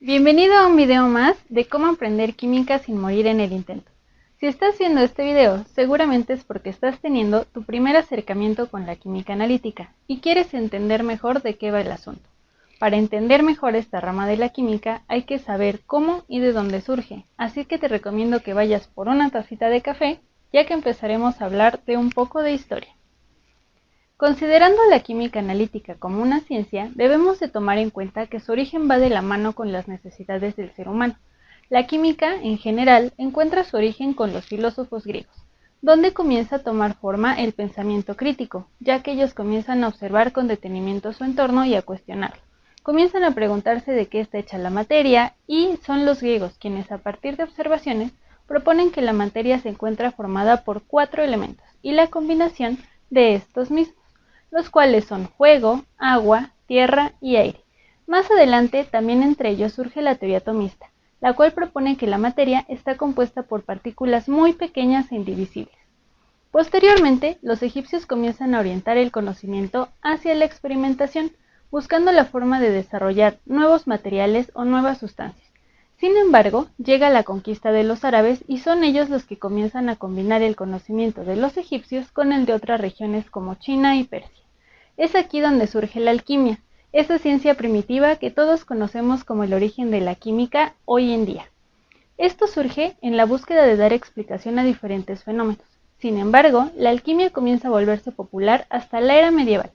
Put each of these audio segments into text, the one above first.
Bienvenido a un video más de cómo aprender química sin morir en el intento. Si estás viendo este video, seguramente es porque estás teniendo tu primer acercamiento con la química analítica y quieres entender mejor de qué va el asunto. Para entender mejor esta rama de la química hay que saber cómo y de dónde surge, así que te recomiendo que vayas por una tacita de café, ya que empezaremos a hablar de un poco de historia. Considerando la química analítica como una ciencia, debemos de tomar en cuenta que su origen va de la mano con las necesidades del ser humano. La química, en general, encuentra su origen con los filósofos griegos, donde comienza a tomar forma el pensamiento crítico, ya que ellos comienzan a observar con detenimiento su entorno y a cuestionarlo. Comienzan a preguntarse de qué está hecha la materia y son los griegos quienes, a partir de observaciones, proponen que la materia se encuentra formada por 4 elementos y la combinación de estos mismos, los cuales son fuego, agua, tierra y aire. Más adelante, también entre ellos surge la teoría atomista, la cual propone que la materia está compuesta por partículas muy pequeñas e indivisibles. Posteriormente, los egipcios comienzan a orientar el conocimiento hacia la experimentación, buscando la forma de desarrollar nuevos materiales o nuevas sustancias. Sin embargo, llega la conquista de los árabes y son ellos los que comienzan a combinar el conocimiento de los egipcios con el de otras regiones como China y Persia. Es aquí donde surge la alquimia, esa ciencia primitiva que todos conocemos como el origen de la química hoy en día. Esto surge en la búsqueda de dar explicación a diferentes fenómenos. Sin embargo, la alquimia comienza a volverse popular hasta la era medieval,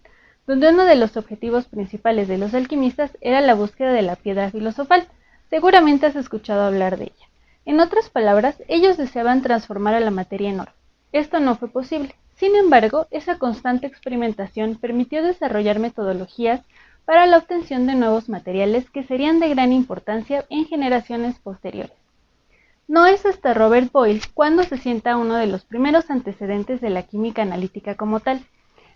donde uno de los objetivos principales de los alquimistas era la búsqueda de la piedra filosofal. Seguramente has escuchado hablar de ella. En otras palabras, ellos deseaban transformar a la materia en oro. Esto no fue posible. Sin embargo, esa constante experimentación permitió desarrollar metodologías para la obtención de nuevos materiales que serían de gran importancia en generaciones posteriores. No es hasta Robert Boyle cuando se sienta uno de los primeros antecedentes de la química analítica como tal.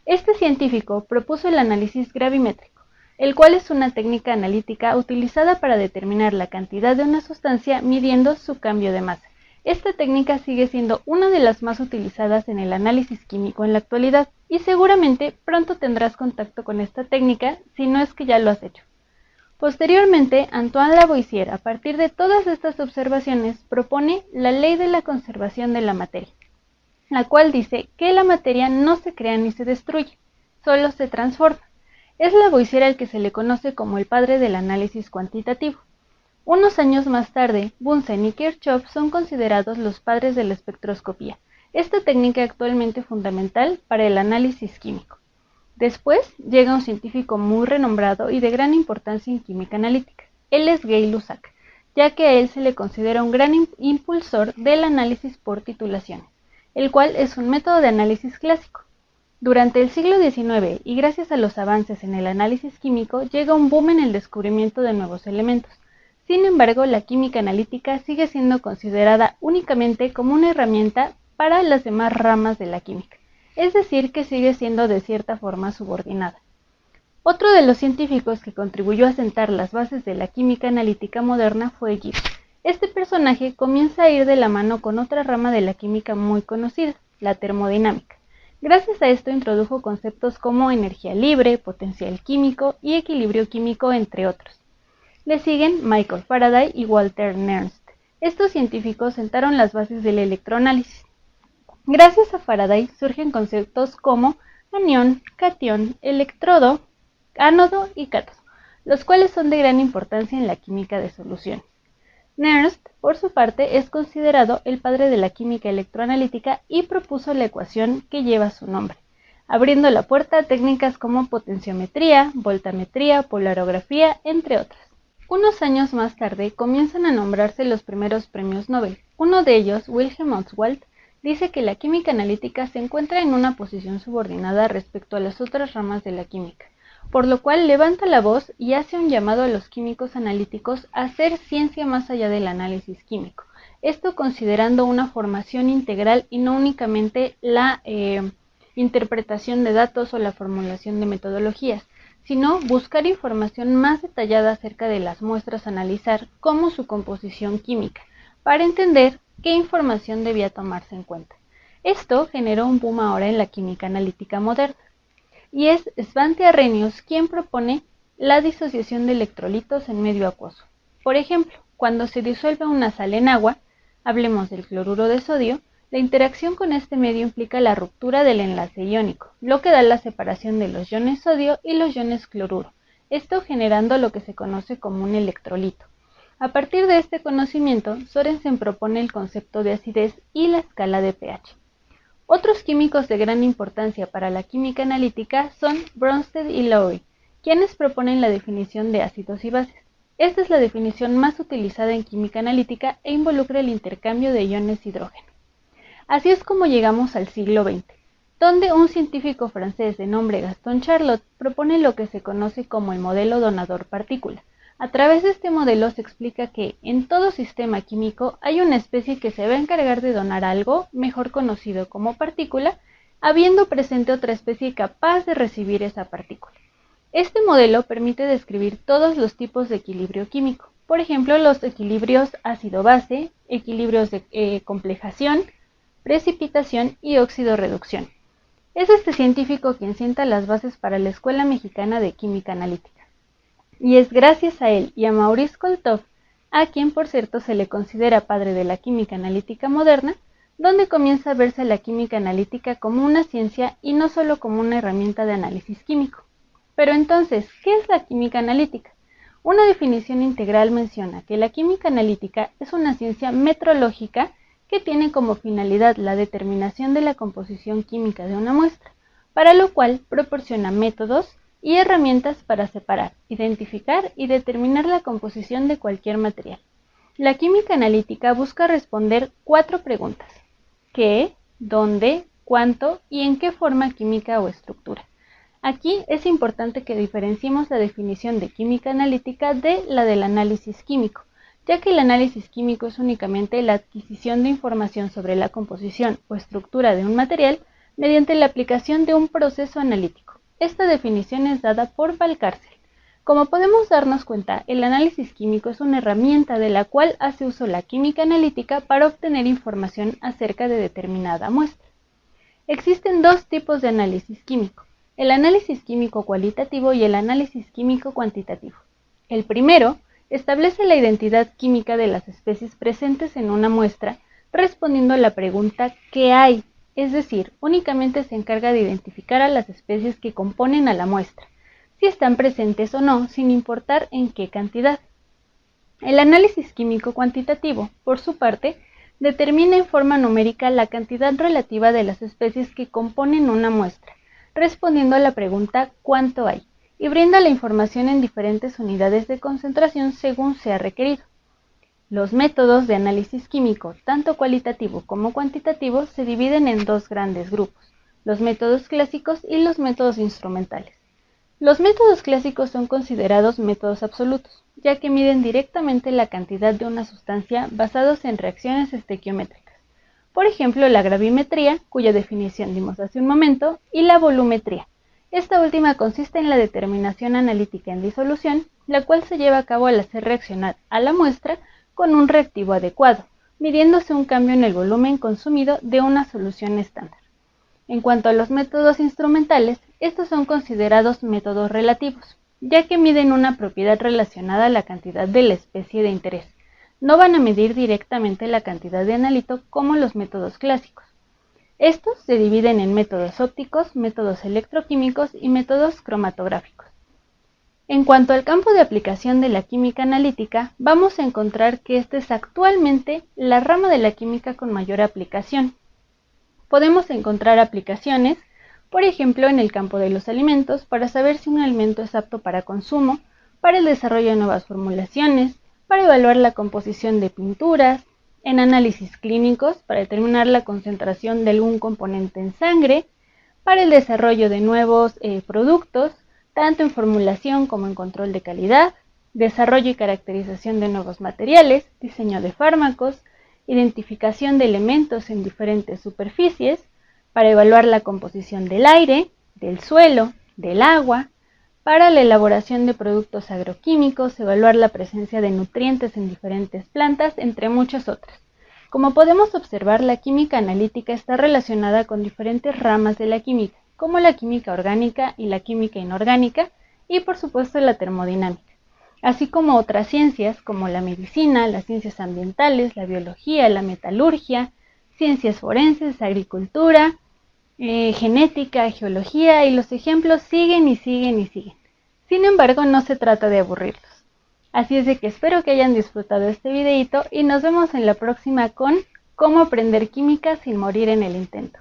Este científico propuso el análisis gravimétrico, el cual es una técnica analítica utilizada para determinar la cantidad de una sustancia midiendo su cambio de masa. Esta técnica sigue siendo una de las más utilizadas en el análisis químico en la actualidad y seguramente pronto tendrás contacto con esta técnica si no es que ya lo has hecho. Posteriormente, Antoine Lavoisier, a partir de todas estas observaciones, propone la ley de la conservación de la materia, la cual dice que la materia no se crea ni se destruye, solo se transforma. Es Lavoisier al que se le conoce como el padre del análisis cuantitativo. Unos años más tarde, Bunsen y Kirchhoff son considerados los padres de la espectroscopía, esta técnica actualmente fundamental para el análisis químico. Después llega un científico muy renombrado y de gran importancia en química analítica. Él es Gay-Lussac, ya que a él se le considera un gran impulsor del análisis por titulaciones, el cual es un método de análisis clásico. Durante el siglo XIX y gracias a los avances en el análisis químico, llega un boom en el descubrimiento de nuevos elementos. Sin embargo, la química analítica sigue siendo considerada únicamente como una herramienta para las demás ramas de la química, es decir, que sigue siendo de cierta forma subordinada. Otro de los científicos que contribuyó a sentar las bases de la química analítica moderna fue Gibbs. Este personaje comienza a ir de la mano con otra rama de la química muy conocida, la termodinámica. Gracias a esto introdujo conceptos como energía libre, potencial químico y equilibrio químico, entre otros. Le siguen Michael Faraday y Walter Nernst. Estos científicos sentaron las bases del electroanálisis. Gracias a Faraday surgen conceptos como anión, catión, electrodo, ánodo y cátodo, los cuales son de gran importancia en la química de soluciones. Nernst, por su parte, es considerado el padre de la química electroanalítica y propuso la ecuación que lleva su nombre, abriendo la puerta a técnicas como potenciometría, voltametría, polarografía, entre otras. Unos años más tarde comienzan a nombrarse los primeros premios Nobel. Uno de ellos, Wilhelm Ostwald, dice que la química analítica se encuentra en una posición subordinada respecto a las otras ramas de la química, por lo cual levanta la voz y hace un llamado a los químicos analíticos a hacer ciencia más allá del análisis químico. Esto considerando una formación integral y no únicamente la interpretación de datos o la formulación de metodologías, sino buscar información más detallada acerca de las muestras a analizar, como su composición química, para entender qué información debía tomarse en cuenta. Esto generó un boom ahora en la química analítica moderna, y es Svante Arrhenius quien propone la disociación de electrolitos en medio acuoso. Por ejemplo, cuando se disuelve una sal en agua, hablemos del cloruro de sodio, la interacción con este medio implica la ruptura del enlace iónico, lo que da la separación de los iones sodio y los iones cloruro, esto generando lo que se conoce como un electrolito. A partir de este conocimiento, Sorensen propone el concepto de acidez y la escala de pH. Otros químicos de gran importancia para la química analítica son Bronsted y Lowry, quienes proponen la definición de ácidos y bases. Esta es la definición más utilizada en química analítica e involucra el intercambio de iones hidrógeno. Así es como llegamos al siglo XX, donde un científico francés de nombre Gaston Charlot propone lo que se conoce como el modelo donador-partícula. A través de este modelo se explica que en todo sistema químico hay una especie que se va a encargar de donar algo, mejor conocido como partícula, habiendo presente otra especie capaz de recibir esa partícula. Este modelo permite describir todos los tipos de equilibrio químico, por ejemplo los equilibrios ácido-base, equilibrios de complejación, precipitación y óxido-reducción. Es este científico quien sienta las bases para la Escuela Mexicana de Química Analítica. Y es gracias a él y a Maurice Kolthoff, a quien por cierto se le considera padre de la química analítica moderna, donde comienza a verse la química analítica como una ciencia y no solo como una herramienta de análisis químico. Pero entonces, ¿qué es la química analítica? Una definición integral menciona que la química analítica es una ciencia metrológica que tiene como finalidad la determinación de la composición química de una muestra, para lo cual proporciona métodos y herramientas para separar, identificar y determinar la composición de cualquier material. La química analítica busca responder 4 preguntas: ¿qué?, ¿dónde?, ¿cuánto? Y ¿en qué forma química o estructura? Aquí es importante que diferenciemos la definición de química analítica de la del análisis químico, ya que el análisis químico es únicamente la adquisición de información sobre la composición o estructura de un material mediante la aplicación de un proceso analítico. Esta definición es dada por Valcárcel. Como podemos darnos cuenta, el análisis químico es una herramienta de la cual hace uso la química analítica para obtener información acerca de determinada muestra. Existen 2 tipos de análisis químico: el análisis químico cualitativo y el análisis químico cuantitativo. El primero establece la identidad química de las especies presentes en una muestra, respondiendo a la pregunta ¿qué hay? Es decir, únicamente se encarga de identificar a las especies que componen a la muestra, si están presentes o no, sin importar en qué cantidad. El análisis químico cuantitativo, por su parte, determina en forma numérica la cantidad relativa de las especies que componen una muestra, respondiendo a la pregunta ¿cuánto hay?, y brinda la información en diferentes unidades de concentración según sea requerido. Los métodos de análisis químico, tanto cualitativo como cuantitativo, se dividen en 2 grandes grupos: los métodos clásicos y los métodos instrumentales. Los métodos clásicos son considerados métodos absolutos, ya que miden directamente la cantidad de una sustancia basados en reacciones estequiométricas. Por ejemplo, la gravimetría, cuya definición dimos hace un momento, y la volumetría. Esta última consiste en la determinación analítica en disolución, la cual se lleva a cabo al hacer reaccionar a la muestra con un reactivo adecuado, midiéndose un cambio en el volumen consumido de una solución estándar. En cuanto a los métodos instrumentales, estos son considerados métodos relativos, ya que miden una propiedad relacionada a la cantidad de la especie de interés. No van a medir directamente la cantidad de analito como los métodos clásicos. Estos se dividen en métodos ópticos, métodos electroquímicos y métodos cromatográficos. En cuanto al campo de aplicación de la química analítica, vamos a encontrar que esta es actualmente la rama de la química con mayor aplicación. Podemos encontrar aplicaciones, por ejemplo, en el campo de los alimentos, para saber si un alimento es apto para consumo, para el desarrollo de nuevas formulaciones, para evaluar la composición de pinturas, en análisis clínicos, para determinar la concentración de algún componente en sangre, para el desarrollo de nuevos productos, tanto en formulación como en control de calidad, desarrollo y caracterización de nuevos materiales, diseño de fármacos, identificación de elementos en diferentes superficies, para evaluar la composición del aire, del suelo, del agua, para la elaboración de productos agroquímicos, evaluar la presencia de nutrientes en diferentes plantas, entre muchas otras. Como podemos observar, la química analítica está relacionada con diferentes ramas de la química, como la química orgánica y la química inorgánica, y por supuesto la termodinámica. así como otras ciencias como la medicina, las ciencias ambientales, la biología, la metalurgia, ciencias forenses, agricultura, genética, geología, y los ejemplos siguen y siguen y siguen. Sin embargo, no se trata de aburrirlos. Así es de que espero que hayan disfrutado este videito y nos vemos en la próxima con cómo aprender química sin morir en el intento.